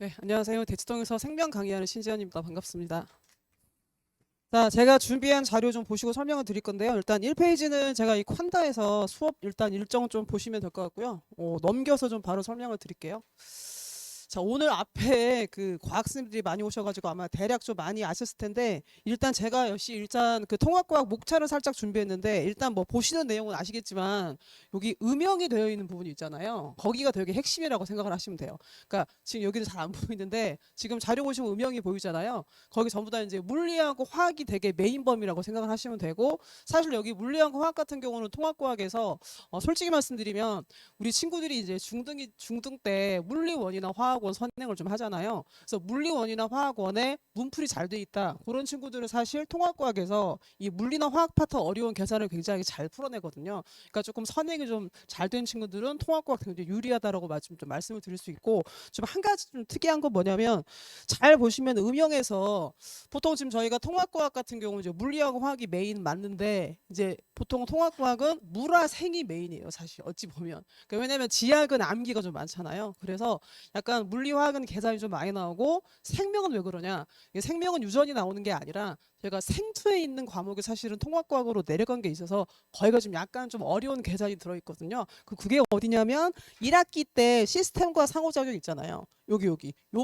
네, 안녕하세요. 대치동에서 생명 강의하는 신지연입니다. 반갑습니다. 자, 제가 준비한 자료 좀 보시고 설명을 드릴 건데요. 일단 1페이지는 제가 이 콴다에서 수업 일단 일정 좀 보시면 될 것 같고요. 넘겨서 좀 바로 설명을 드릴게요. 자, 오늘 앞에 그 과학생들이 많이 오셔가지고 아마 대략 좀 많이 아셨을 텐데, 일단 제가 역시 일단 그 통합과학 목차를 살짝 준비했는데, 일단 뭐 보시는 내용은 아시겠지만 여기 음영이 되어 있는 부분이 있잖아요. 거기가 되게 핵심이라고 생각을 하시면 돼요. 그러니까 지금 여기는 잘 안 보이는데 지금 자료 보시면 음영이 보이잖아요. 거기 전부 다 이제 물리하고 화학이 되게 메인 범위라고 생각을 하시면 되고, 사실 여기 물리하고 화학 같은 경우는 통합과학에서 솔직히 말씀드리면 우리 친구들이 이제 중등 때 물리원이나 화학원 선행을 좀 하잖아요. 그래서 물리원이나 화학원에 문풀이 잘 돼 있다, 그런 친구들은 사실 통합과학에서 이 물리나 화학 파트 어려운 계산을 굉장히 잘 풀어내거든요. 그러니까 조금 선행이 좀 잘 된 친구들은 통합과학 굉장히 유리하다라고 좀 말씀을 드릴 수 있고, 좀 한 가지 좀 특이한 건 뭐냐면, 잘 보시면 음영에서 보통 지금 저희가 통합과학 같은 경우는 이제 물리하고 화학이 메인 맞는데, 이제 보통 통합과학은 물화생이 메인이에요. 사실 어찌 보면. 그러니까 왜냐면 지학은 암기가 좀 많잖아요. 그래서 약간 물리화학은 계산이 좀 많이 나오고, 생명은 왜 그러냐? 이게 생명은 유전이 나오는 게 아니라 제가 생투에 있는 과목이 사실은 통합과학으로 내려간 게 있어서 거기가 좀 약간 좀 어려운 계산이 들어있거든요. 그게 어디냐면 1학기 때 시스템과 상호작용 있잖아요. 여기 요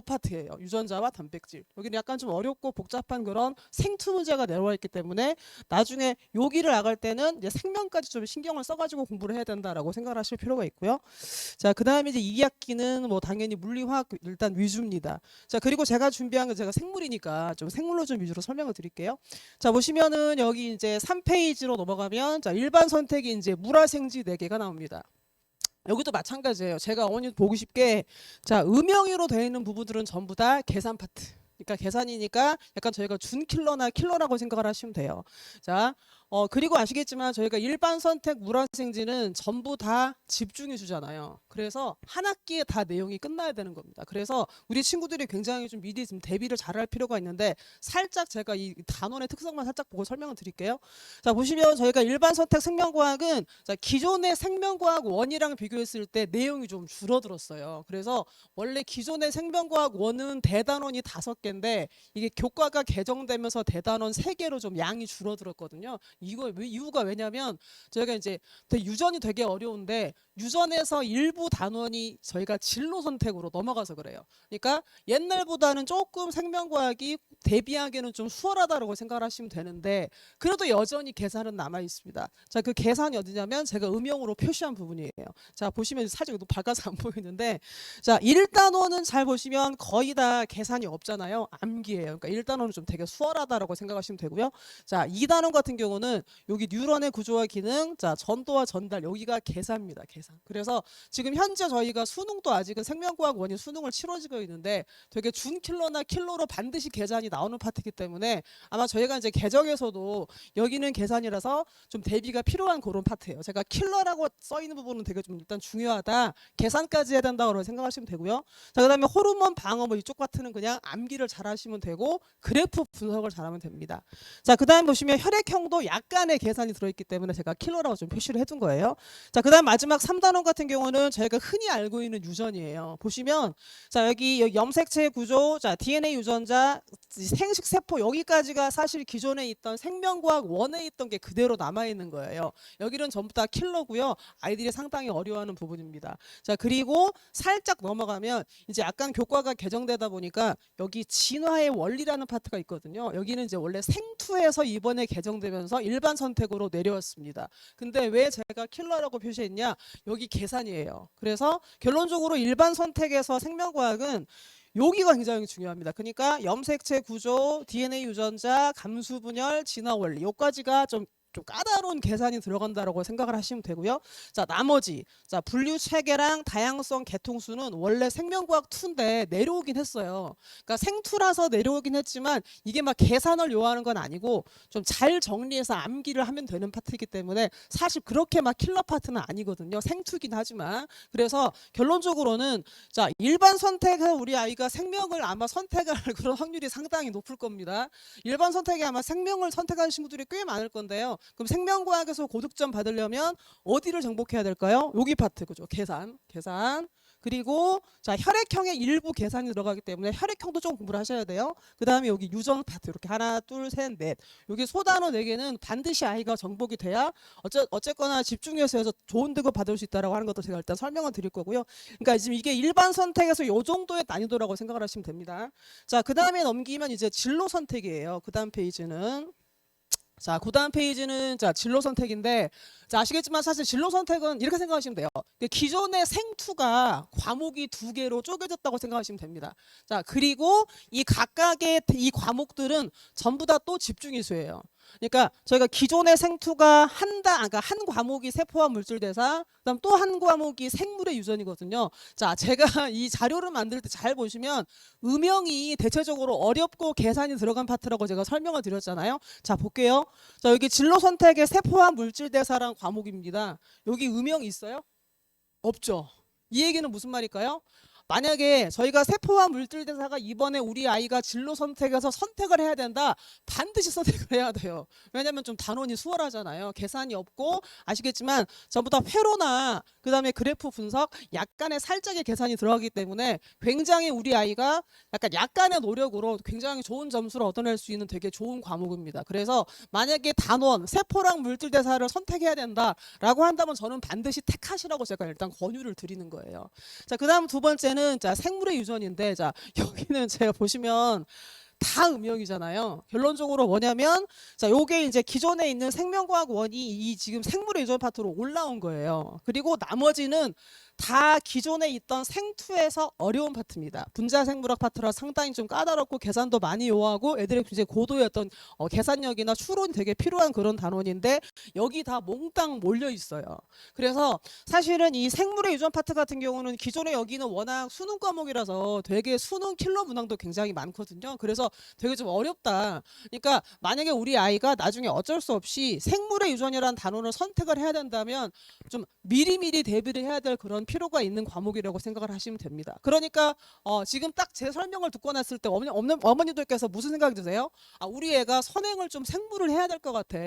파트예요. 유전자와 단백질. 여기는 약간 좀 어렵고 복잡한 그런 생투 문제가 내려와 있기 때문에 나중에 여기를 나갈 때는 이제 생명까지 좀 신경을 써가지고 공부를 해야 된다라고 생각을 하실 필요가 있고요. 자, 그 다음에 이제 2학기는 뭐 당연히 물리화학 일단 위주입니다. 자, 그리고 제가 준비한 건 제가 생물이니까 좀 생물로 좀 위주로 설명을 드릴게요. 자, 보시면은 여기 이제 3페이지로 넘어가면, 자, 일반 선택이 이제 물화생지 4개가 나옵니다. 여기도 마찬가지예요. 제가 어머니 보기 쉽게, 자, 음영이로 되어 있는 부분들은 전부 다 계산 파트. 그러니까 계산이니까 약간 저희가 준킬러나 킬러라고 생각을 하시면 돼요. 자, 그리고 아시겠지만 저희가 일반 선택 물화생지는 전부 다 집중 위주잖아요. 그래서 한 학기에 다 내용이 끝나야 되는 겁니다. 그래서 우리 친구들이 굉장히 좀 미리 좀 대비를 잘할 필요가 있는데, 살짝 제가 이 단원의 특성만 살짝 보고 설명을 드릴게요. 자, 보시면 저희가 일반 선택 생명과학은, 자, 기존의 생명과학 원이랑 비교했을 때 내용이 좀 줄어들었어요. 그래서 원래 기존의 생명과학 원은 대단원이 5개인데 이게 교과가 개정되면서 대단원 3개로 좀 양이 줄어들었거든요. 이유가 왜냐면 저희가 이제 유전이 되게 어려운데 유전에서 일부 단원이 저희가 진로 선택으로 넘어가서 그래요. 그러니까 옛날보다는 조금 생명과학이 대비하기에는 좀 수월하다고 생각을 하시면 되는데, 그래도 여전히 계산은 남아 있습니다. 자, 그 계산이 어디냐면 제가 음영으로 표시한 부분이에요. 자, 보시면 살짝 밝아서 안 보이는데, 자, 1단원은 잘 보시면 거의 다 계산이 없잖아요. 암기예요. 그러니까 1단원은 좀 되게 수월하다라고 생각하시면 되고요. 자, 2단원 같은 경우는 여기 뉴런의 구조와 기능, 자, 전도와 전달, 여기가 계산입니다. 계산. 그래서 지금 현재 저희가 수능도 아직은 생명과학 원이 수능을 치러지고 있는데 되게 준킬러나 킬러로 반드시 계산이 나오는 파트이기 때문에 아마 저희가 이제 개정에서도 여기는 계산이라서 좀 대비가 필요한 그런 파트예요. 제가 킬러라고 써 있는 부분은 되게 좀 일단 중요하다, 계산까지 해야 된다고 생각하시면 되고요. 자, 그다음에 호르몬 방어 뭐 이쪽 파트는 그냥 암기를 잘 하시면 되고 그래프 분석을 잘하면 됩니다. 자, 그다음 보시면 혈액형도 약간의 계산이 들어있기 때문에 제가 킬러라고 좀 표시를 해둔 거예요. 자, 그다음 마지막 3단원 같은 경우는 저희가 흔히 알고 있는 유전이에요. 보시면, 자, 여기 염색체 구조, 자, DNA 유전자, 생식 세포, 여기까지가 사실 기존에 있던 생명과학 원에 있던 게 그대로 남아 있는 거예요. 여기는 전부 다 킬러고요. 아이들이 상당히 어려워하는 부분입니다. 자, 그리고 살짝 넘어가면 이제 약간 교과가 개정되다 보니까 여기 진화의 원리라는 파트가 있거든요. 여기는 이제 원래 생투에서 이번에 개정되면서 일반 선택으로 내려왔습니다. 근데 왜 제가 킬러라고 표시했냐? 여기 계산이에요. 그래서 결론적으로 일반 선택에서 생명과학은 여기가 굉장히 중요합니다. 그러니까 염색체 구조, DNA 유전자, 감수 분열, 진화 원리, 여기까지가 좀 까다로운 계산이 들어간다라고 생각을 하시면 되고요. 자, 나머지, 자, 분류 체계랑 다양성 계통수는 원래 생명과학 2인데 내려오긴 했어요. 그러니까 생투라서 내려오긴 했지만 이게 막 계산을 요하는 건 아니고 좀 잘 정리해서 암기를 하면 되는 파트이기 때문에 사실 그렇게 막 킬러 파트는 아니거든요. 생투긴 하지만. 그래서 결론적으로는, 자, 일반 선택은 우리 아이가 생명을 아마 선택할 그런 확률이 상당히 높을 겁니다. 일반 선택에 아마 생명을 선택하는 친구들이 꽤 많을 건데요. 그럼 생명과학에서 고득점 받으려면 어디를 정복해야 될까요? 여기 파트, 그죠? 계산. 그리고 자 혈액형의 일부 계산이 들어가기 때문에 혈액형도 좀 공부를 하셔야 돼요. 그 다음에 여기 유전 파트 이렇게 하나 둘 셋 넷 여기 소단어 4개는 반드시 아이가 정복이 돼야 어쨌거나 집중해서 해서 좋은 등급 받을 수 있다라고 하는 것도 제가 일단 설명을 드릴 거고요. 그러니까 지금 이게 일반 선택에서 요 정도의 난이도라고 생각을 하시면 됩니다. 자, 그 다음에 넘기면 이제 진로 선택이에요. 그 다음 페이지는 자, 그 다음 페이지는 자 진로 선택인데 자 아시겠지만 사실 진로 선택은 이렇게 생각하시면 돼요. 기존의 생투가 과목이 2개로 쪼개졌다고 생각하시면 됩니다. 자 그리고 이 각각의 이 과목들은 전부 다 또 집중이수예요. 그러니까 저희가 기존의 생투가 그러니까 한 과목이 세포와 물질 대사, 그다음 또 한 과목이 생물의 유전이거든요. 자, 제가 이 자료를 만들 때 잘 보시면 음영이 대체적으로 어렵고 계산이 들어간 파트라고 제가 설명을 드렸잖아요. 자, 볼게요. 자, 여기 진로 선택의 세포와 물질 대사란 과목입니다. 여기 음영이 있어요? 없죠. 이 얘기는 무슨 말일까요? 만약에 저희가 세포와 물질 대사가 이번에 우리 아이가 진로 선택에서 선택을 해야 된다. 반드시 선택을 해야 돼요. 왜냐하면 좀 단원이 수월하잖아요. 계산이 없고 아시겠지만 전부 다 회로나 그다음에 그래프 분석 약간의 살짝의 계산이 들어가기 때문에 굉장히 우리 아이가 약간의 노력으로 굉장히 좋은 점수를 얻어낼 수 있는 되게 좋은 과목입니다. 그래서 만약에 단원 세포랑 물질 대사를 선택해야 된다라고 한다면 저는 반드시 택하시라고 제가 일단 권유를 드리는 거예요. 자, 그다음 두 번째는 자 생물의 유전인데 자 여기는 제가 보시면 다 음영이잖아요. 결론적으로 뭐냐면 자 요게 이제 기존에 있는 생명과학 원이 이 지금 생물의 유전 파트로 올라온 거예요. 그리고 나머지는 다 기존에 있던 생투에서 어려운 파트입니다. 분자생물학 파트라 상당히 좀 까다롭고 계산도 많이 요하고 애들의 이제 고도의 어떤 계산력이나 추론이 되게 필요한 그런 단원인데 여기 다 몽땅 몰려 있어요. 그래서 사실은 이 생물의 유전 파트 같은 경우는 기존에 여기는 워낙 수능 과목이라서 되게 수능 킬러 문항도 굉장히 많거든요. 그래서 되게 좀 어렵다. 그러니까 만약에 우리 아이가 나중에 어쩔 수 없이 생물의 유전이라는 단원을 선택을 해야 된다면 좀 미리미리 대비를 해야 될 그런 필요가 있는 과목이라고 생각을 하시면 됩니다. 그러니까 지금 딱 제 설명을 듣고 났을 때 어머니들께서 무슨 생각이 드세요? 아, 우리 애가 선행을 좀 생물을 해야 될 것 같아.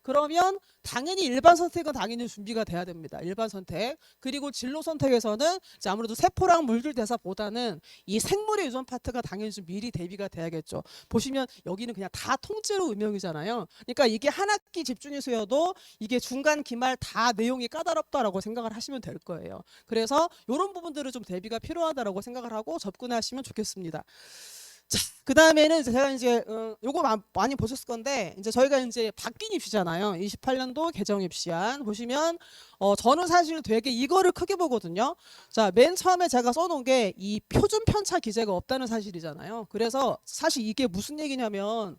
그러면 당연히 일반 선택은 당연히 준비가 돼야 됩니다. 일반 선택. 그리고 진로 선택에서는 아무래도 세포랑 물질 대사보다는 이 생물의 유전 파트가 당연히 좀 미리 대비가 돼야겠죠. 보시면 여기는 그냥 다 통째로 음영이잖아요. 그러니까 이게 한 학기 집중해서여도 이게 중간 기말 다 내용이 까다롭다라고 생각을 하시면 될 거예요. 그래서 이런 부분들은 좀 대비가 필요하다라고 생각을 하고 접근하시면 좋겠습니다. 자, 그 다음에는 제가 이제 요거 많이 보셨을 건데 이제 저희가 이제 바뀐 입시잖아요. 28년도 개정 입시안 보시면 저는 사실 되게 이거를 크게 보거든요. 자, 맨 처음에 제가 써놓은 게 이 표준 편차 기재가 없다는 사실이잖아요. 그래서 사실 이게 무슨 얘기냐면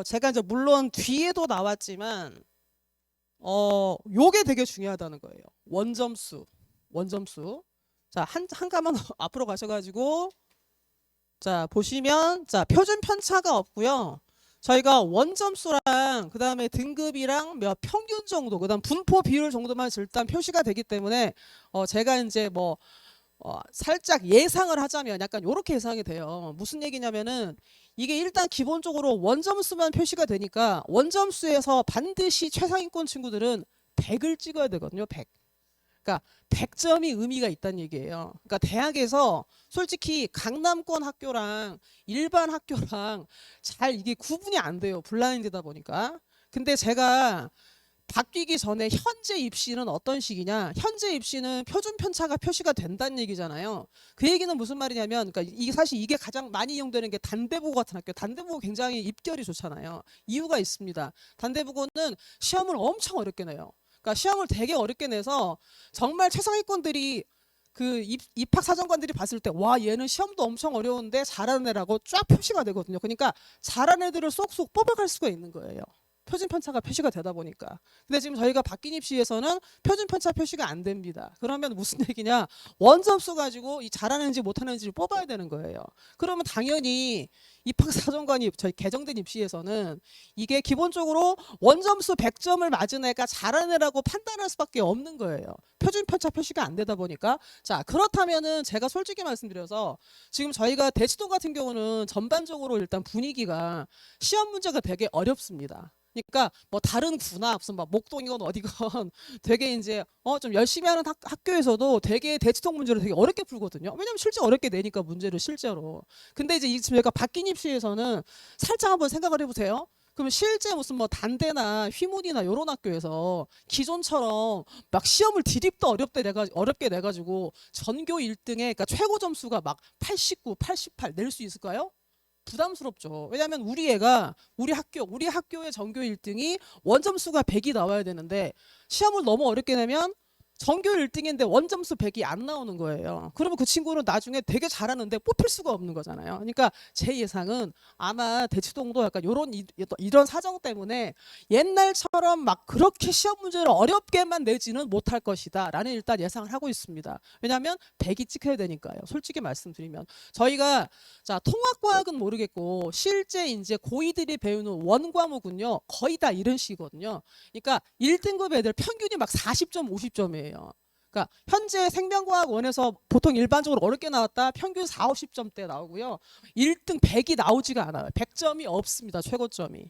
제가 이제 물론 뒤에도 나왔지만 요게 되게 중요하다는 거예요. 원점수. 자, 한 가만 앞으로 가셔가지고 자 보시면 자 표준 편차가 없고요. 저희가 원점수랑 그 다음에 등급이랑 몇 평균 정도 그 다음 분포 비율 정도만 일단 표시가 되기 때문에 제가 이제 뭐 살짝 예상을 하자면 약간 요렇게 예상이 돼요. 무슨 얘기냐면은 이게 일단 기본적으로 원점수만 표시가 되니까 원점수에서 반드시 최상위권 친구들은 100을 찍어야 되거든요. 100. 그러니까 100점이 의미가 있다는 얘기예요. 그러니까 대학에서 솔직히 강남권 학교랑 일반 학교랑 잘 이게 구분이 안 돼요. 블라인드다 보니까. 근데 제가 바뀌기 전에 현재 입시는 어떤 식이냐? 현재 입시는 표준 편차가 표시가 된다는 얘기잖아요. 그 얘기는 무슨 말이냐면, 그러니까 이게 사실 이게 가장 많이 이용되는 게 단대부 같은 학교. 단대부 굉장히 입결이 좋잖아요. 이유가 있습니다. 단대부고는 시험을 엄청 어렵게 내요. 그러니까 시험을 되게 어렵게 내서 정말 최상위권들이 그 입학 사정관들이 봤을 때 와 얘는 시험도 엄청 어려운데 잘하는 애라고 쫙 표시가 되거든요. 그러니까 잘하는 애들을 쏙쏙 뽑아갈 수가 있는 거예요. 표준 편차가 표시가 되다 보니까. 근데 지금 저희가 바뀐 입시에서는 표준 편차 표시가 안 됩니다. 그러면 무슨 얘기냐? 원점수 가지고 이 잘하는지 못하는지를 뽑아야 되는 거예요. 그러면 당연히 입학사정관이 저희 개정된 입시에서는 이게 기본적으로 원점수 100점을 맞은 애가 잘하는 애라고 판단할 수밖에 없는 거예요. 표준 편차 표시가 안 되다 보니까. 자, 그렇다면은 제가 솔직히 말씀드려서 지금 저희가 대치동 같은 경우는 전반적으로 일단 분위기가 시험 문제가 되게 어렵습니다. 그러니까 뭐 다른 구나 무슨 막 목동이건 어디건 되게 이제 좀 열심히 하는 학교에서도 되게 대치동 문제를 되게 어렵게 풀거든요. 왜냐면 실제 어렵게 내니까 문제를 실제로. 근데 이제 지금 얘가 바뀐 입시에서는 살짝 한번 생각을 해보세요. 그럼 실제 무슨 뭐 단대나 휘문이나 이런 학교에서 기존처럼 막 시험을 디립도 어렵게 내가지고 전교 1등에 그러니까 최고 점수가 막 89, 88 낼 수 있을까요? 부담스럽죠. 왜냐하면 우리 학교의 전교 1등이 원점수가 100이 나와야 되는데 시험을 너무 어렵게 내면 전교 1등인데 원점수 100이 안 나오는 거예요. 그러면 그 친구는 나중에 되게 잘하는데 뽑힐 수가 없는 거잖아요. 그러니까 제 예상은 아마 대치동도 약간 이런 사정 때문에 옛날처럼 막 그렇게 시험 문제를 어렵게만 내지는 못할 것이다 라는 일단 예상을 하고 있습니다. 왜냐하면 100이 찍혀야 되니까요. 솔직히 말씀드리면 저희가 자 통합과학은 모르겠고 실제 이제 고2들이 배우는 원과목은요 거의 다 이런 식이거든요. 그러니까 1등급 애들 평균이 막 40점 50점이에요. 그러니까 현재 생명과학 원에서 보통 일반적으로 어렵게 나왔다 평균 4, 50점대 나오고요. 1등 100이 나오지가 않아요. 100점이 없습니다. 최고점이.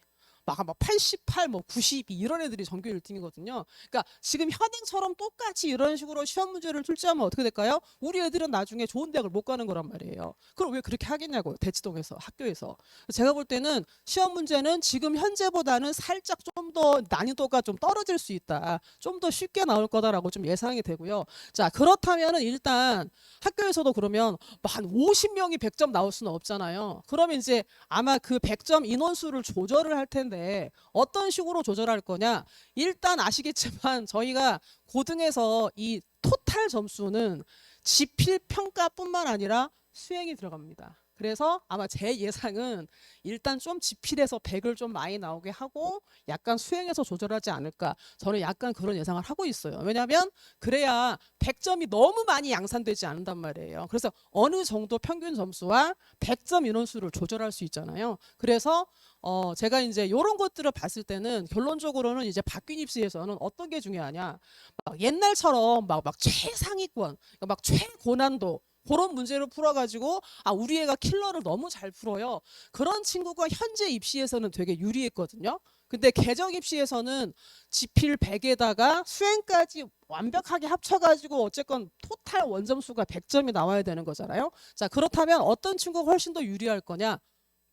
막 88, 뭐 92 이런 애들이 전교 1등이거든요. 그러니까 지금 현행처럼 똑같이 이런 식으로 시험 문제를 출제하면 어떻게 될까요? 우리 애들은 나중에 좋은 대학을 못 가는 거란 말이에요. 그럼 왜 그렇게 하겠냐고요. 대치동에서 학교에서. 제가 볼 때는 시험 문제는 지금 현재보다는 살짝 좀 더 난이도가 좀 떨어질 수 있다. 좀 더 쉽게 나올 거다라고 좀 예상이 되고요. 자, 그렇다면은 일단 학교에서도 그러면 한 50명이 100점 나올 수는 없잖아요. 그러면 이제 아마 그 100점 인원수를 조절을 할 텐데 어떤 식으로 조절할 거냐? 일단 아시겠지만 저희가 고등에서 이 토탈 점수는 지필 평가뿐만 아니라 수행이 들어갑니다. 그래서 아마 제 예상은 일단 좀 지필에서 100을 좀 많이 나오게 하고 약간 수행해서 조절하지 않을까. 저는 약간 그런 예상을 하고 있어요. 왜냐하면 그래야 100점이 너무 많이 양산되지 않는단 말이에요. 그래서 어느 정도 평균 점수와 100점 인원수를 조절할 수 있잖아요. 그래서 제가 이제 이런 것들을 봤을 때는 결론적으로는 이제 바뀐 입시에서는 어떤 게 중요하냐. 막 옛날처럼 막 최상위권, 막 최고난도 그런 문제를 풀어가지고 우리 애가 킬러를 너무 잘 풀어요. 그런 친구가 현재 입시에서는 되게 유리했거든요. 근데 개정 입시에서는 지필 100에다가 수행까지 완벽하게 합쳐가지고 어쨌건 토탈 원점수가 100점이 나와야 되는 거잖아요. 자, 그렇다면 어떤 친구가 훨씬 더 유리할 거냐?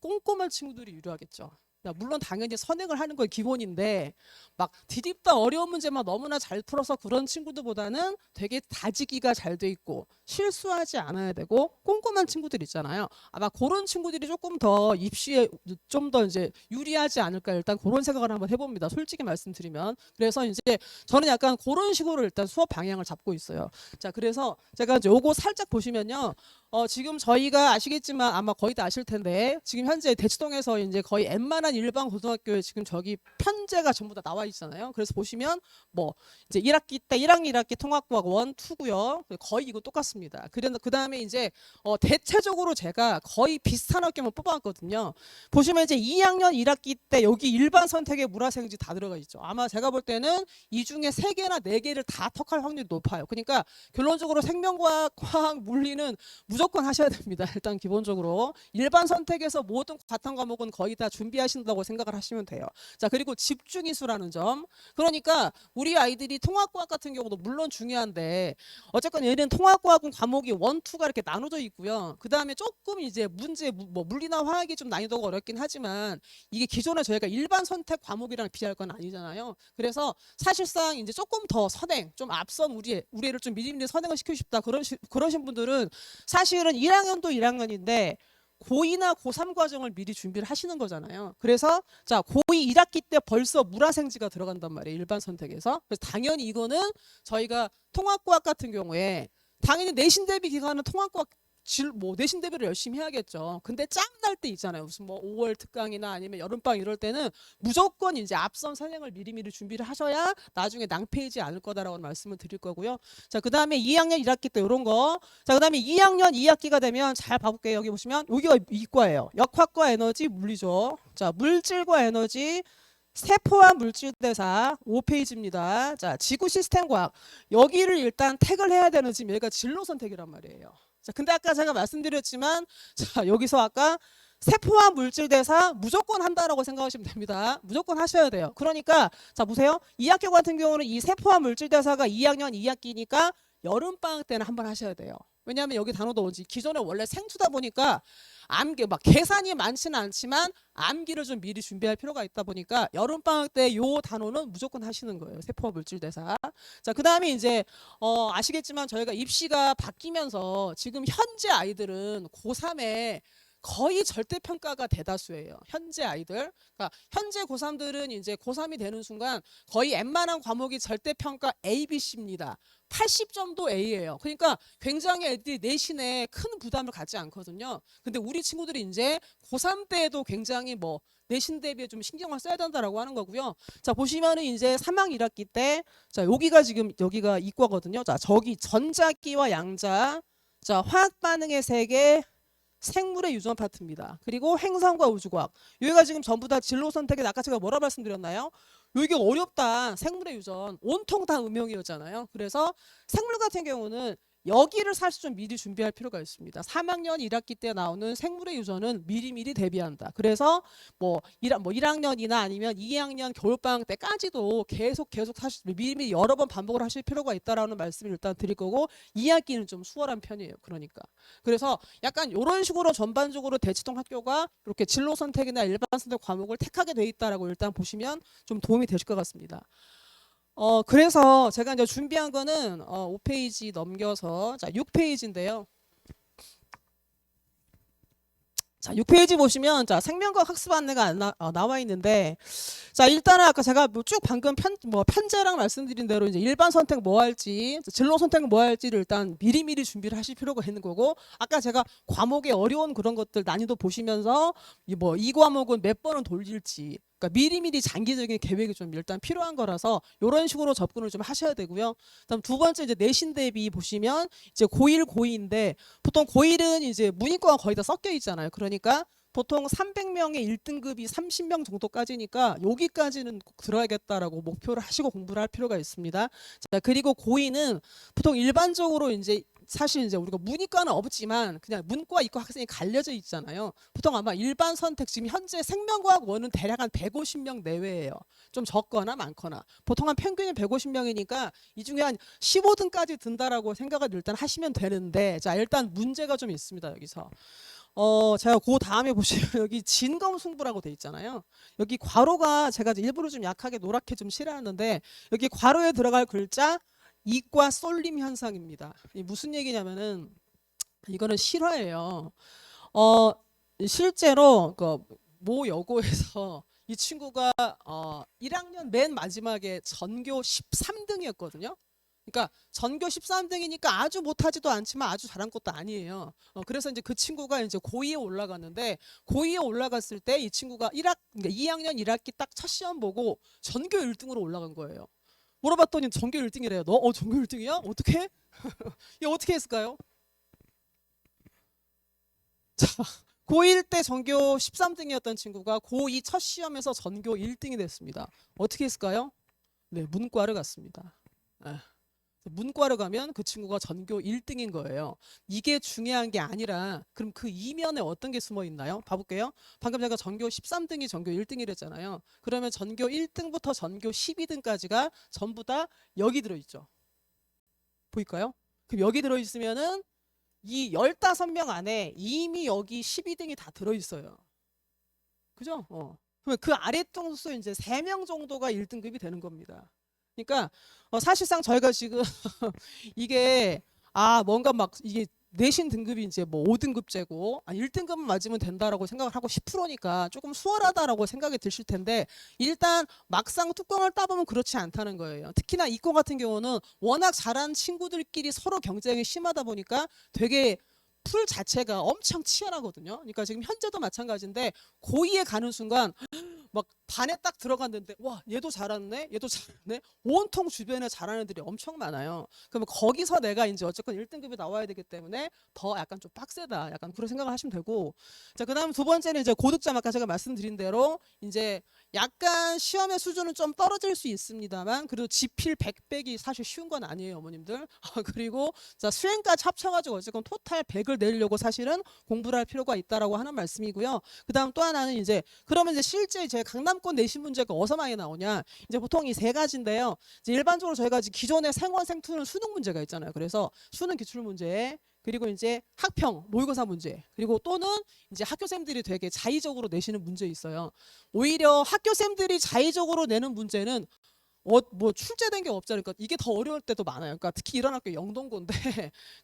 꼼꼼한 친구들이 유리하겠죠. 물론 당연히 선행을 하는 건 기본인데 막 디딥다 어려운 문제만 너무나 잘 풀어서 그런 친구들보다는 되게 다지기가 잘 돼 있고 실수하지 않아야 되고 꼼꼼한 친구들 있잖아요. 아마 그런 친구들이 조금 더 입시에 좀 더 이제 유리하지 않을까 일단 그런 생각을 한번 해봅니다. 솔직히 말씀드리면. 그래서 이제 저는 약간 그런 식으로 일단 수업 방향을 잡고 있어요. 자, 그래서 제가 이제 요거 살짝 보시면요. 지금 저희가 아시겠지만 아마 거의 다 아실 텐데 지금 현재 대치동에서 이제 거의 웬만한 일반 고등학교에 지금 저기 편제가 전부 다 나와 있잖아요. 그래서 보시면 뭐 이제 1학기 때 1학년 1학기 통합과학 1, 2고요. 거의 이거 똑같습니다. 그 다음에 이제 대체적으로 제가 거의 비슷한 학교만 뽑아왔거든요. 보시면 이제 2학년 1학기 때 여기 일반 선택의 물화생지 다 들어가 있죠. 아마 제가 볼 때는 이 중에 3개나 4개를 다 턱할 확률이 높아요. 그러니까 결론적으로 생명과학, 화학, 물리는 무조건 하셔야 됩니다. 일단 기본적으로 일반 선택에서 모든 과탐 과목은 거의 다 준비하신다고 생각을 하시면 돼요. 자, 그리고 집중이수라는 점. 그러니까 우리 아이들이 통합과학 같은 경우도 물론 중요한데 어쨌건 얘는 통합과학은 과목이 1, 2가 이렇게 나눠져 있고요. 그 다음에 조금 이제 문제 뭐 물리나 화학이 좀 난이도가 어렵긴 하지만 이게 기존에 저희가 일반 선택 과목이랑 비할 건 아니잖아요. 그래서 사실상 이제 조금 더 선행, 좀 앞선 우리 애를 좀 미리미리 선행을 시키고 싶다 그러신 분들은 사실은 1학년도 1학년인데 고2나 고3 과정을 미리 준비를 하시는 거잖아요. 그래서 자 고2 1학기 때 벌써 물화생지가 들어간단 말이에요. 일반 선택에서. 그래서 당연히 이거는 저희가 통합과학 같은 경우에 당연히 내신 대비 기간은 통합과학 뭐 내신 대비를 열심히 해야겠죠. 근데 짬 날 때 있잖아요. 무슨 뭐 5월 특강이나 아니면 여름방 이럴 때는 무조건 이제 앞선 선행을 미리미리 준비를 하셔야 나중에 낭패이지 않을 거다라고 말씀을 드릴 거고요. 자, 그다음에 2학년 1학기 때 이런 거. 자, 그다음에 2학년 2학기가 되면 잘 봐볼게요. 여기 보시면 여기가 이과예요. 역학과 에너지 물리죠. 자, 물질과 에너지 세포와 물질대사 5페이지입니다. 자, 지구 시스템 과학. 여기를 일단 택을 해야 되는 지금 얘가 진로 선택이란 말이에요. 자, 근데 아까 제가 말씀드렸지만 자, 여기서 아까 세포화 물질 대사 무조건 한다라고 생각하시면 됩니다. 무조건 하셔야 돼요. 그러니까 자 보세요. 이 학교 같은 경우는 이 세포화 물질 대사가 2학년 2학기니까 여름 방학 때는 한번 하셔야 돼요. 왜냐하면 여기 단어도 뭔지 기존에 원래 생투다 보니까 암기 막 계산이 많지는 않지만 암기를 좀 미리 준비할 필요가 있다 보니까 여름 방학 때 요 단어는 무조건 하시는 거예요. 세포화 물질 대사. 자, 그다음에 이제 아시겠지만 저희가 입시가 바뀌면서 지금 현재 아이들은 고3에 거의 절대평가가 대다수예요. 현재 아이들. 그러니까 현재 고3들은 이제 고3이 되는 순간 거의 웬만한 과목이 절대평가 A, B, C입니다. 80점도 A예요. 그러니까 굉장히 애들이 내신에 큰 부담을 갖지 않거든요. 근데 우리 친구들이 이제 고3 때에도 굉장히 뭐 내신 대비에 좀 신경을 써야 된다라고 하는 거고요. 자, 보시면은 이제 3학 1학기 때, 자, 여기가 이과거든요. 자, 저기 전자기와 양자, 자, 화학 반응의 세계, 생물의 유전 파트입니다. 그리고 행성과 우주과학. 여기가 지금 전부 다 진로 선택에 아까 제가 뭐라 말씀드렸나요? 이게 어렵다. 생물의 유전. 온통 다 음영이었잖아요. 그래서 생물 같은 경우는 여기를 사실 좀 미리 준비할 필요가 있습니다. 3학년 1학기 때 나오는 생물의 유전은 미리미리 대비한다. 그래서 뭐 1학년이나 아니면 2학년 겨울방학 때까지도 계속 사실 미리미리 여러 번 반복을 하실 필요가 있다라는 말씀을 일단 드릴 거고 2학기는 좀 수월한 편이에요. 그러니까. 그래서 약간 이런 식으로 전반적으로 대치동 학교가 이렇게 진로 선택이나 일반 선택 과목을 택하게 돼 있다라고 일단 보시면 좀 도움이 되실 것 같습니다. 그래서 제가 이제 준비한 거는 5페이지 넘겨서 자 6페이지인데요. 자 6페이지 보시면 자 생명과학 학습 안내가 나와 있는데 자 일단은 아까 제가 쭉 방금 편제랑 말씀드린 대로 이제 일반 선택 뭐 할지 진로 선택 뭐 할지를 일단 미리미리 준비를 하실 필요가 있는 거고 아까 제가 과목의 어려운 그런 것들 난이도 보시면서 이 과목은 몇 번은 돌릴지 그러니까 미리미리 장기적인 계획이 좀 일단 필요한 거라서 이런 식으로 접근을 좀 하셔야 되고요. 그다음 두 번째 이제 내신 대비 보시면 이제 고1, 고2인데 보통 고1은 이제 문이과가 거의 다 섞여 있잖아요. 그러니까 보통 300명의 1등급이 30명 정도까지니까 여기까지는 꼭 들어야겠다라고 목표를 하시고 공부를 할 필요가 있습니다. 자, 그리고 고2는 보통 일반적으로 이제 사실 이제 우리가 문이과는 없지만 그냥 문과 이과 학생이 갈려져 있잖아요. 보통 아마 일반 선택 지금 현재 생명과학 원은 대략 한 150명 내외예요. 좀 적거나 많거나 보통 한 평균이 150명이니까 이 중에 한 15등까지 든다라고 생각을 일단 하시면 되는데 자 일단 문제가 좀 있습니다. 여기서 제가 그 다음에 보시면 여기 진검승부라고 돼 있잖아요. 여기 괄호가 제가 일부러 좀 약하게 노랗게 좀 칠해놨는데 여기 괄호에 들어갈 글자 이과 쏠림 현상입니다. 무슨 얘기냐면은 이거는 실화예요. 실제로 모 여고에서 이 친구가 1학년 맨 마지막에 전교 13등이었거든요. 그러니까 전교 13등이니까 아주 못하지도 않지만 아주 잘한 것도 아니에요. 그래서 이제 그 친구가 이제 고2에 올라갔는데 고2에 올라갔을 때 이 친구가 그러니까 2학년 1학기 딱 첫 시험 보고 전교 1등으로 올라간 거예요. 물어봤더니 전교 1등이래요. 너 전교 1등이야? 어떻게? 이거 어떻게 했을까요? 자, 고1 때 전교 13등이었던 친구가 고2 첫 시험에서 전교 1등이 됐습니다. 어떻게 했을까요? 네, 문과를 갔습니다. 문과를 가면 그 친구가 전교 1등인 거예요. 이게 중요한 게 아니라 그럼 그 이면에 어떤 게 숨어 있나요? 봐볼게요. 방금 제가 전교 13등이 전교 1등이랬잖아요. 그러면 전교 1등부터 전교 12등까지가 전부 다 여기 들어있죠. 보일까요? 그럼 여기 들어있으면은 이 15명 안에 이미 여기 12등이 다 들어있어요. 그죠? 그러면 그 아래쪽수 이제 3명 정도가 1등급이 되는 겁니다. 그러니까 사실상 저희가 지금 이게 뭔가 막 이게 내신 등급이 이제 뭐 5등급제고 1등급만 맞으면 된다라고 생각을 하고 10%니까 조금 수월하다라고 생각이 드실 텐데 일단 막상 뚜껑을 따보면 그렇지 않다는 거예요. 특히나 이과 같은 경우는 워낙 잘하는 친구들끼리 서로 경쟁이 심하다 보니까 되게 풀 자체가 엄청 치열하거든요. 그러니까 지금 현재도 마찬가지인데 고2에 가는 순간 막 반에 딱 들어갔는데 와 얘도 잘하네 얘도 잘하네 온통 주변에 잘하는 애들이 엄청 많아요. 그러면 거기서 내가 이제 어쨌건 1등급이 나와야 되기 때문에 더 약간 좀 빡세다 약간 그런 생각을 하시면 되고 자 그다음 두 번째는 이제 고득점 아까 제가 말씀드린 대로 이제 약간 시험의 수준은 좀 떨어질 수 있습니다만 그래도 지필 100백이 사실 쉬운 건 아니에요 어머님들. 그리고 자 수행까지 합쳐가지고 어쨌건 토탈 100을 내려고 사실은 공부를 할 필요가 있다라고 하는 말씀이고요. 그다음 또 하나는 이제 그러면 이제 실제 제 강남권 내신 문제가 어디서 많이 나오냐 이제 보통 이 세 가지인데요. 이제 일반적으로 저희가 기존의 생원 생투는 수능 문제가 있잖아요. 그래서 수능 기출 문제 그리고 이제 학평 모의고사 문제 그리고 또는 이제 학교생들이 되게 자의적으로 내시는 문제 있어요. 오히려 학교생들이 자의적으로 내는 문제는 뭐 출제된 게 없잖아요. 그러니까 이게 더 어려울 때도 많아요. 그러니까 특히 이런 학교 영동고인데,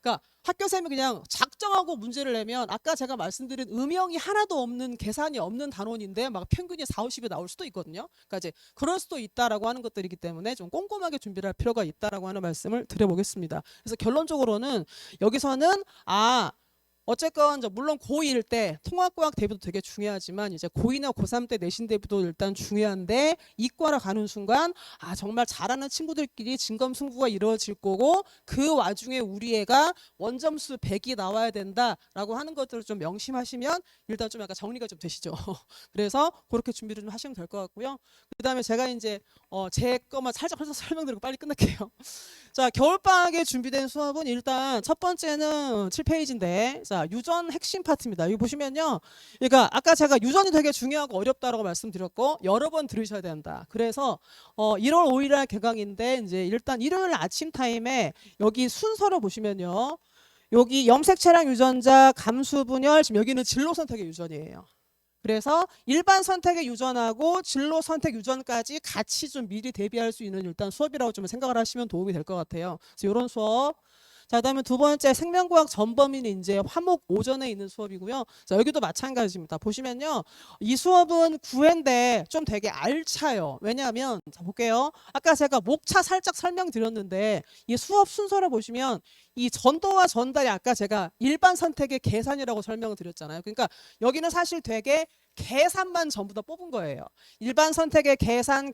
그러니까 학교생이 그냥 작정하고 문제를 내면 아까 제가 말씀드린 음영이 하나도 없는 계산이 없는 단원인데 막 평균이 4, 50이 나올 수도 있거든요. 그러니까 이제 그럴 수도 있다라고 하는 것들이기 때문에 좀 꼼꼼하게 준비를 할 필요가 있다라고 하는 말씀을 드려보겠습니다. 그래서 결론적으로는 여기서는 어쨌건 이제 물론 고2일 때 통합과학 대비도 되게 중요하지만 이제 고2나 고3 때 내신 대비도 일단 중요한데 이과로 가는 순간 정말 잘하는 친구들끼리 진검승부가 이루어질 거고 그 와중에 우리 애가 원점수 100이 나와야 된다라고 하는 것들을 좀 명심하시면 일단 좀 약간 정리가 좀 되시죠. 그래서 그렇게 준비를 좀 하시면 될 것 같고요. 그다음에 제가 이제 제 것만 살짝 설명드리고 빨리 끝낼게요. 자, 겨울방학에 준비된 수업은 일단 첫 번째는 7페이지인데, 자, 유전 핵심 파트입니다. 여기 보시면요. 그러니까 아까 제가 유전이 되게 중요하고 어렵다라고 말씀드렸고, 여러 번 들으셔야 된다. 그래서 1월 5일 날 개강인데, 이제 일단 일요일 아침 타임에 여기 순서를 보시면요. 여기 염색체랑 유전자, 감수분열, 지금 여기는 진로 선택의 유전이에요. 그래서 일반 선택의 유전하고 진로 선택 유전까지 같이 좀 미리 대비할 수 있는 일단 수업이라고 좀 생각을 하시면 도움이 될 것 같아요. 그래서 이런 수업. 자, 그다음에 두 번째 생명과학 전범위는 이제 화목 오전에 있는 수업이고요. 자, 여기도 마찬가지입니다. 보시면요. 이 수업은 9회인데 좀 되게 알차요. 왜냐하면 자, 볼게요. 아까 제가 목차 살짝 설명드렸는데 이 수업 순서를 보시면 이 전도와 전달이 아까 제가 일반 선택의 계산이라고 설명을 드렸잖아요. 그러니까 여기는 사실 되게 계산만 전부 다 뽑은 거예요. 일반 선택의 계산.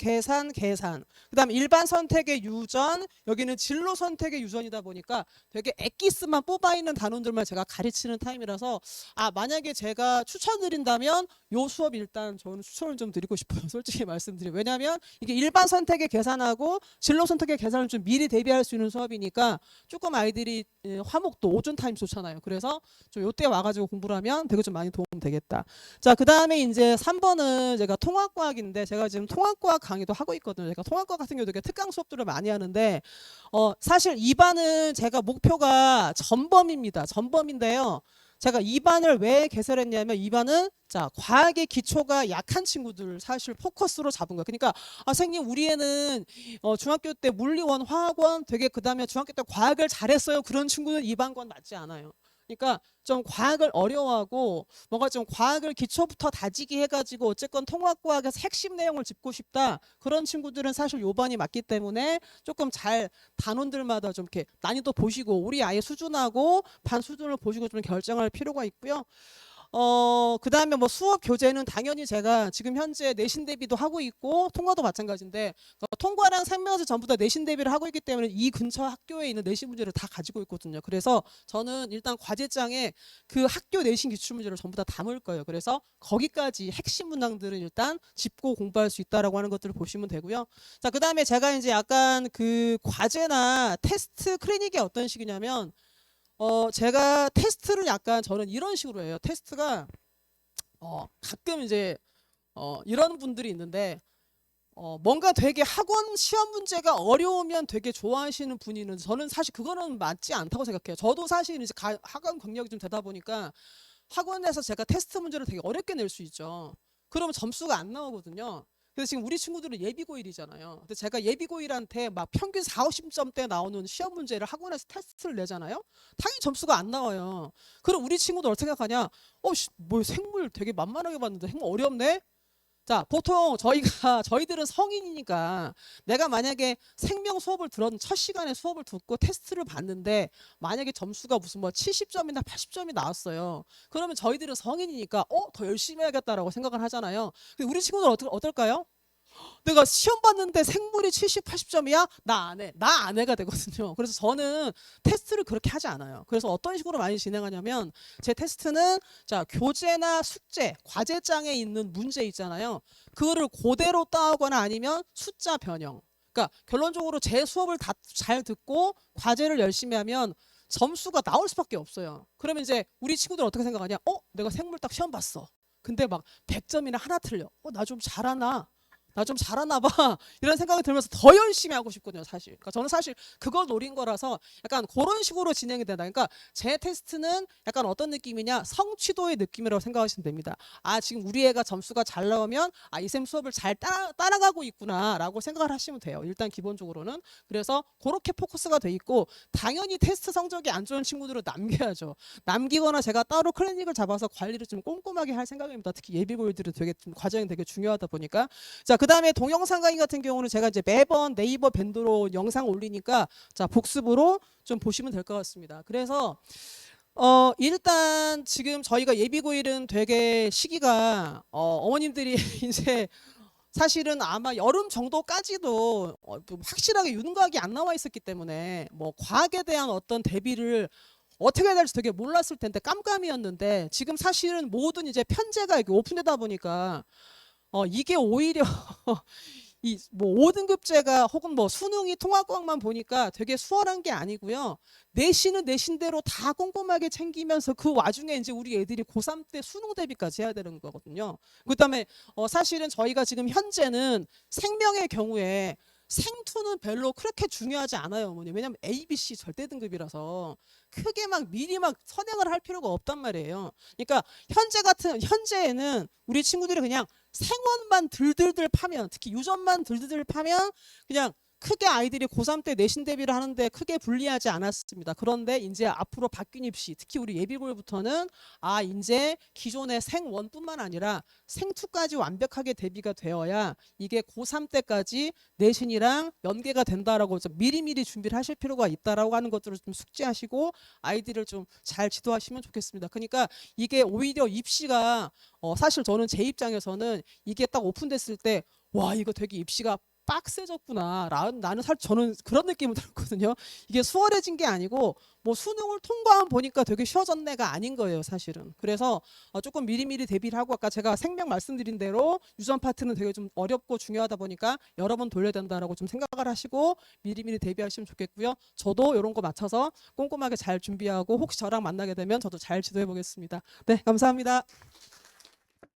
그다음 일반 선택의 유전, 여기는 진로 선택의 유전이다 보니까 되게 엑기스만 뽑아 있는 단원들만 제가 가르치는 타임이라서 만약에 제가 추천드린다면 요 수업 일단 저는 추천을 좀 드리고 싶어요. 솔직히 말씀드리면. 왜냐하면 이게 일반 선택의 계산하고 진로 선택의 계산을 좀 미리 대비할 수 있는 수업이니까 조금 아이들이 화목도 오전 타임 좋잖아요. 그래서 좀 요때 와가지고 공부를 하면 되게 좀 많이 도움 되겠다. 자, 그 다음에 이제 3번은 제가 통합과학인데 제가 지금 통합과학 강의도 하고 있거든요. 제가 통합과학 같은 경우도 되게 특강 수업들을 많이 하는데 사실 2반은 제가 목표가 전범입니다. 전범인데요. 제가 2반을 왜 개설했냐면 2반은 자 과학의 기초가 약한 친구들 사실 포커스로 잡은 거예요. 그러니까 선생님 우리 애는 중학교 때 물리원, 화학원 되게 그다음에 중학교 때 과학을 잘했어요. 그런 친구는 2반권 맞지 않아요. 그러니까 좀 과학을 어려워하고 뭔가 좀 과학을 기초부터 다지기 해가지고 어쨌건 통합과학에서 핵심 내용을 짚고 싶다. 그런 친구들은 사실 요반이 맞기 때문에 조금 잘 단원들마다 좀 이렇게 난이도 보시고 우리 아예 수준하고 반 수준을 보시고 좀 결정할 필요가 있고요. 그 다음에 뭐 수업 교재는 당연히 제가 지금 현재 내신 대비도 하고 있고 통과도 마찬가지인데 통과랑 상명에서 전부 다 내신 대비를 하고 있기 때문에 이 근처 학교에 있는 내신 문제를 다 가지고 있거든요. 그래서 저는 일단 과제장에 그 학교 내신 기출 문제를 전부 다 담을 거예요. 그래서 거기까지 핵심 문항들은 일단 짚고 공부할 수 있다라고 하는 것들을 보시면 되고요. 자, 그 다음에 제가 이제 약간 그 과제나 테스트 클리닉이 어떤 식이냐면 제가 테스트를 약간 저는 이런 식으로 해요. 테스트가 가끔 이제 이런 분들이 있는데 뭔가 되게 학원 시험 문제가 어려우면 되게 좋아하시는 분이 있는데 저는 사실 그거는 맞지 않다고 생각해요. 저도 사실 이제 학원 경력이 좀 되다 보니까 학원에서 제가 테스트 문제를 되게 어렵게 낼 수 있죠. 그러면 점수가 안 나오거든요. 그래서 지금 우리 친구들은 예비고1이잖아요. 근데 제가 예비고1한테 막 평균 4, 50점대 나오는 시험 문제를 학원에서 테스트를 내잖아요. 당연히 점수가 안 나와요. 그럼 우리 친구들 어떻게 생각하냐? 뭐 생물 되게 만만하게 봤는데 생물 어렵네? 자, 보통 저희들은 성인이니까 내가 만약에 생명 수업을 첫 시간에 수업을 듣고 테스트를 봤는데 만약에 점수가 무슨 뭐 70점이나 80점이 나왔어요. 그러면 저희들은 성인이니까 더 열심히 해야겠다라고 생각을 하잖아요. 근데 우리 친구들 어떨까요? 내가 시험 봤는데 생물이 70, 80점이야? 나 안 해. 나 안 해가 되거든요. 그래서 저는 테스트를 그렇게 하지 않아요. 그래서 어떤 식으로 많이 진행하냐면 제 테스트는 자, 교재나 숙제, 과제장에 있는 문제 있잖아요. 그거를 그대로 따오거나 아니면 숫자 변형. 그러니까 결론적으로 제 수업을 다 잘 듣고 과제를 열심히 하면 점수가 나올 수밖에 없어요. 그러면 이제 우리 친구들 어떻게 생각하냐? 내가 생물 딱 시험 봤어. 근데 막 100점이나 하나 틀려. 나 좀 잘하나? 나 좀 잘하나 봐. 이런 생각이 들면서 더 열심히 하고 싶거든요, 사실. 그러니까 저는 사실 그걸 노린 거라서 약간 그런 식으로 진행이 된다. 그러니까 제 테스트는 약간 어떤 느낌이냐? 성취도의 느낌이라고 생각하시면 됩니다. 아, 지금 우리 애가 점수가 잘 나오면 이 쌤 수업을 잘 따라가고 있구나라고 생각을 하시면 돼요. 일단 기본적으로는. 그래서 그렇게 포커스가 돼 있고 당연히 테스트 성적이 안 좋은 친구들은 남겨야죠. 남기거나 제가 따로 클리닉을 잡아서 관리를 좀 꼼꼼하게 할 생각입니다. 특히 예비고일들은 되게 과정이 되게 중요하다 보니까. 자, 그다음에 동영상 강의 같은 경우는 제가 이제 매번 네이버 밴드로 영상 올리니까 자, 복습으로 좀 보시면 될 것 같습니다. 그래서 일단 지금 저희가 예비고일은 되게 시기가 어머님들이 이제 사실은 아마 여름 정도까지도 좀 확실하게 윤곽이 안 나와 있었기 때문에 뭐 과학에 대한 어떤 대비를 어떻게 해야 될지 되게 몰랐을 텐데 깜깜이었는데 지금 사실은 모든 이제 편제가 이렇게 오픈되다 보니까 이게 오히려 이 뭐 5등급제가 혹은 뭐 수능이 통합과학만 보니까 되게 수월한 게 아니고요. 내신은 내신대로 다 꼼꼼하게 챙기면서 그 와중에 이제 우리 애들이 고3 때 수능 대비까지 해야 되는 거거든요. 그다음에 사실은 저희가 지금 현재는 생명의 경우에 생투는 별로 그렇게 중요하지 않아요, 어머니. 왜냐면 A, B, C 절대 등급이라서 크게 막 미리 막 선행을 할 필요가 없단 말이에요. 그러니까 현재에는 우리 친구들이 그냥 생원만 들들들 파면 특히 유전만 들들들 파면 그냥 크게 아이들이 고3 때 내신 대비를 하는데 크게 불리하지 않았습니다. 그런데 이제 앞으로 바뀐 입시 특히 우리 예비고일부터는 이제 기존의 생1뿐만 아니라 생2까지 완벽하게 대비가 되어야 이게 고3 때까지 내신이랑 연계가 된다라고 좀 미리미리 준비를 하실 필요가 있다라고 하는 것들을 좀 숙지하시고 아이들을 좀 잘 지도하시면 좋겠습니다. 그러니까 이게 오히려 입시가 사실 저는 제 입장에서는 이게 딱 오픈됐을 때 와, 이거 되게 입시가 빡세졌구나. 나는 사실 저는 그런 느낌을 들었거든요. 이게 수월해진 게 아니고 뭐 수능을 통과하면 보니까 되게 쉬워졌네가 아닌 거예요, 사실은. 그래서 조금 미리미리 대비를 하고 아까 제가 생명 말씀드린 대로 유전 파트는 되게 좀 어렵고 중요하다 보니까 여러 번 돌려야 된다라고 좀 생각을 하시고 미리미리 대비하시면 좋겠고요. 저도 이런 거 맞춰서 꼼꼼하게 잘 준비하고 혹시 저랑 만나게 되면 저도 잘 지도해 보겠습니다. 네, 감사합니다.